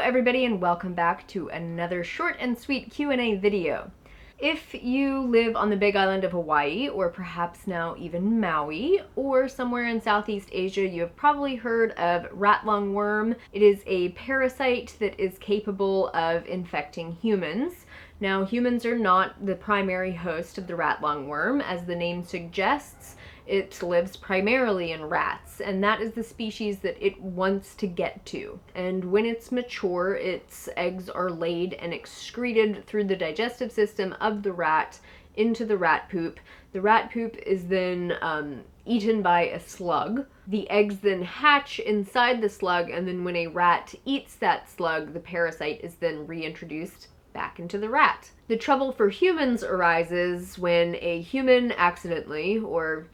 everybody, and welcome back to another short and sweet Q&A video. If you live on the Big Island of Hawaii, or perhaps now even Maui, or somewhere in Southeast Asia, you have probably heard of rat lungworm. It is a parasite that is capable of infecting humans. Now, humans are not the primary host of the rat lungworm. As the name suggests, it lives primarily in rats, and that is the species that it wants to get to. And when it's mature, its eggs are laid and excreted through the digestive system of the rat into the rat poop. The rat poop is then eaten by a slug. The eggs then hatch inside the slug, and then when a rat eats that slug, the parasite is then reintroduced back into the rat. The trouble for humans arises when a human accidentally, or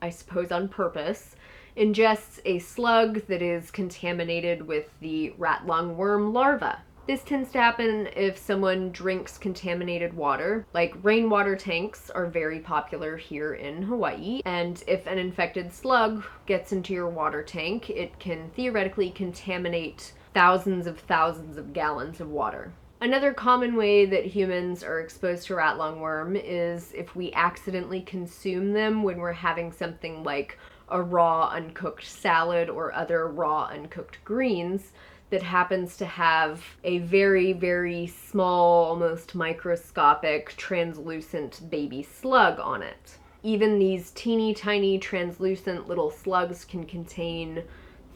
I suppose on purpose, ingests a slug that is contaminated with the rat lungworm larva. This tends to happen if someone drinks contaminated water. Like, rainwater tanks are very popular here in Hawaii, and if an infected slug gets into your water tank, it can theoretically contaminate thousands of gallons of water. Another common way that humans are exposed to rat lungworm is if we accidentally consume them when we're having something like a raw uncooked salad or other raw uncooked greens that happens to have a very, very small, almost microscopic, translucent baby slug on it. Even these teeny tiny translucent little slugs can contain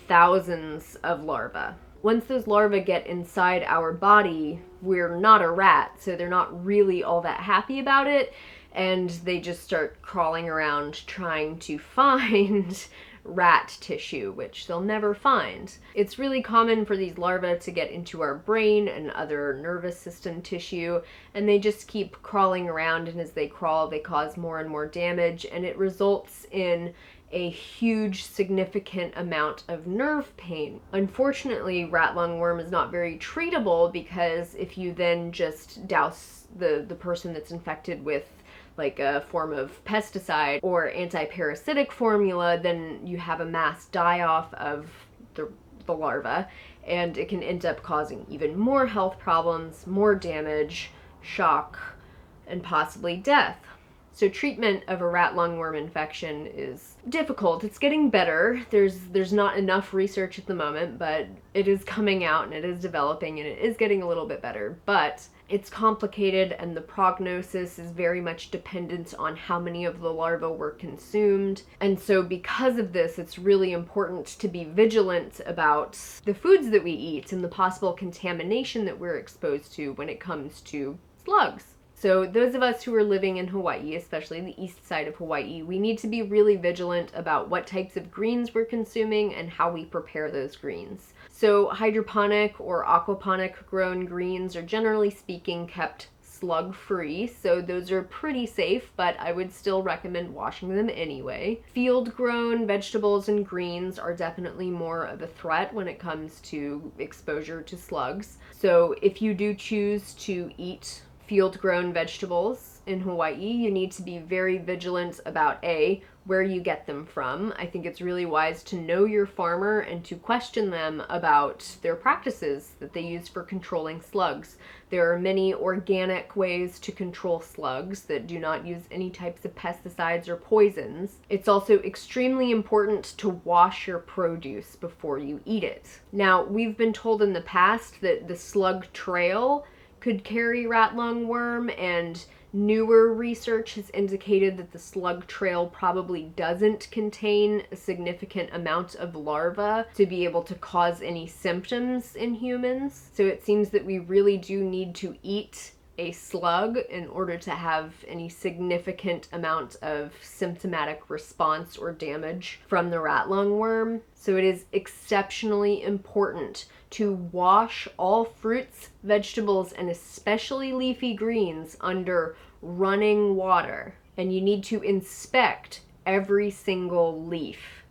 thousands of larvae. Once those larvae get inside our body, we're not a rat, so they're not really all that happy about it, and they just start crawling around trying to find rat tissue, which they'll never find. It's really common for these larvae to get into our brain and other nervous system tissue, and they just keep crawling around, and as they crawl, they cause more and more damage, and it results in a huge, significant amount of nerve pain. Unfortunately, rat lungworm is not very treatable, because if you then just douse the person that's infected with like a form of pesticide or anti-parasitic formula, then you have a mass die-off of the larva, and it can end up causing even more health problems, more damage, shock, and possibly death. So treatment of a rat lungworm infection is difficult. It's getting better. There's not enough research at the moment, but it is coming out and it is developing and it is getting a little bit better. But it's complicated, and the prognosis is very much dependent on how many of the larvae were consumed. And so because of this, it's really important to be vigilant about the foods that we eat and the possible contamination that we're exposed to when it comes to slugs. So those of us who are living in Hawaii, especially the east side of Hawaii, we need to be really vigilant about what types of greens we're consuming and how we prepare those greens. So hydroponic or aquaponic grown greens are generally speaking kept slug-free, so those are pretty safe, but I would still recommend washing them anyway. Field-grown vegetables and greens are definitely more of a threat when it comes to exposure to slugs. So if you do choose to eat field-grown vegetables in Hawaii, you need to be very vigilant about A, where you get them from. I think it's really wise to know your farmer and to question them about their practices that they use for controlling slugs. There are many organic ways to control slugs that do not use any types of pesticides or poisons. It's also extremely important to wash your produce before you eat it. Now, we've been told in the past that the slug trail could carry rat lungworm, and newer research has indicated that the slug trail probably doesn't contain a significant amount of larvae to be able to cause any symptoms in humans. So it seems that we really do need to eat a slug in order to have any significant amount of symptomatic response or damage from the rat lungworm. So it is exceptionally important to wash all fruits, vegetables, and especially leafy greens under running water. And you need to inspect every single leaf.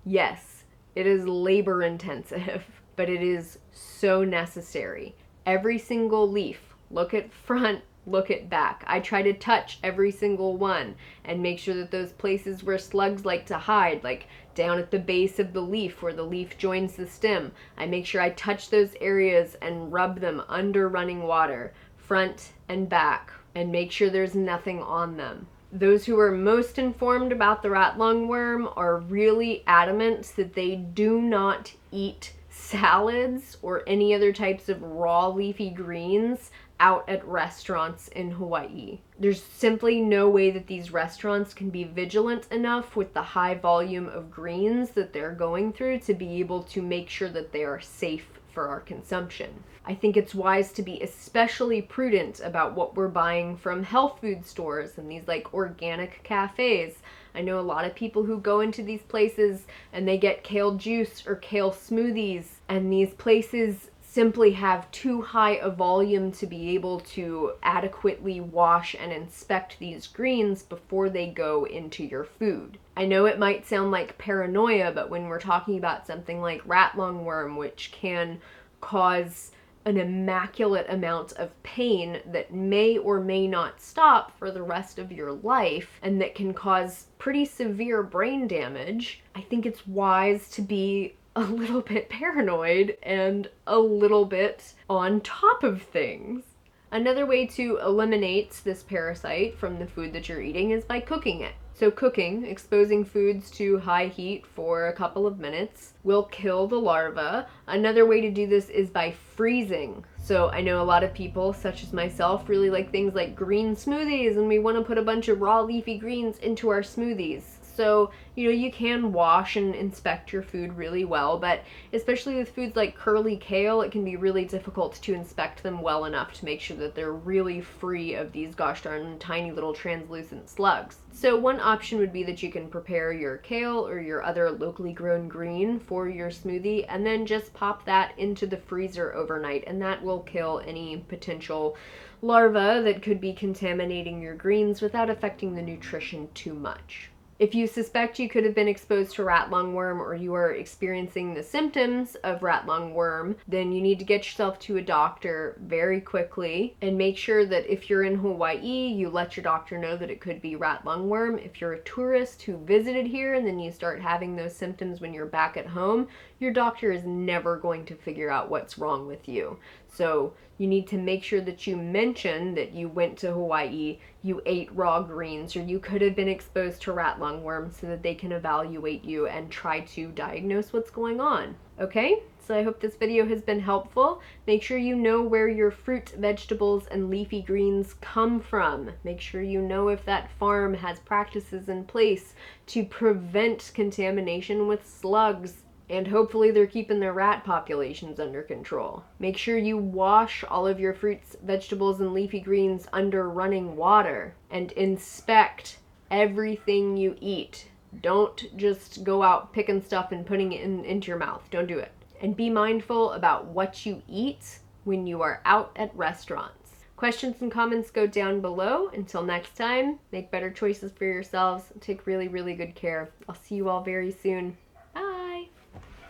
Yes, it is labor intensive, but it is so necessary. Every single leaf. Look at front, look it back. I try to touch every single one and make sure that those places where slugs like to hide, like down at the base of the leaf where the leaf joins the stem, I make sure I touch those areas and rub them under running water, front and back, and make sure there's nothing on them. Those who are most informed about the rat lungworm are really adamant that they do not eat salads or any other types of raw leafy greens out at restaurants in Hawaii. There's simply no way that these restaurants can be vigilant enough with the high volume of greens that they're going through to be able to make sure that they are safe for our consumption. I think it's wise to be especially prudent about what we're buying from health food stores and these like organic cafes. I know a lot of people who go into these places and they get kale juice or kale smoothies, and these places simply have too high a volume to be able to adequately wash and inspect these greens before they go into your food. I know it might sound like paranoia, but when we're talking about something like rat lungworm, which can cause an immaculate amount of pain that may or may not stop for the rest of your life and that can cause pretty severe brain damage, I think it's wise to be a little bit paranoid and a little bit on top of things. Another way to eliminate this parasite from the food that you're eating is by cooking it. So cooking, exposing foods to high heat for a couple of minutes, will kill the larva. Another way to do this is by freezing. So I know a lot of people, such as myself, really like things like green smoothies, and we want to put a bunch of raw leafy greens into our smoothies. So, you can wash and inspect your food really well, but especially with foods like curly kale, it can be really difficult to inspect them well enough to make sure that they're really free of these gosh darn tiny little translucent slugs. So one option would be that you can prepare your kale or your other locally grown green for your smoothie and then just pop that into the freezer overnight, and that will kill any potential larvae that could be contaminating your greens without affecting the nutrition too much. If you suspect you could have been exposed to rat lungworm or you are experiencing the symptoms of rat lungworm, then you need to get yourself to a doctor very quickly and make sure that if you're in Hawaii, you let your doctor know that it could be rat lungworm. If you're a tourist who visited here and then you start having those symptoms when you're back at home, your doctor is never going to figure out what's wrong with you. So you need to make sure that you mention that you went to Hawaii, you ate raw greens, or you could have been exposed to rat lungworm so that they can evaluate you and try to diagnose what's going on. Okay, so I hope this video has been helpful. Make sure you know where your fruit, vegetables, and leafy greens come from. Make sure you know if that farm has practices in place to prevent contamination with slugs. And hopefully they're keeping their rat populations under control. Make sure you wash all of your fruits, vegetables, and leafy greens under running water. And inspect everything you eat. Don't just go out picking stuff and putting it into your mouth. Don't do it. And be mindful about what you eat when you are out at restaurants. Questions and comments go down below. Until next time, make better choices for yourselves. Take really, really good care. I'll see you all very soon.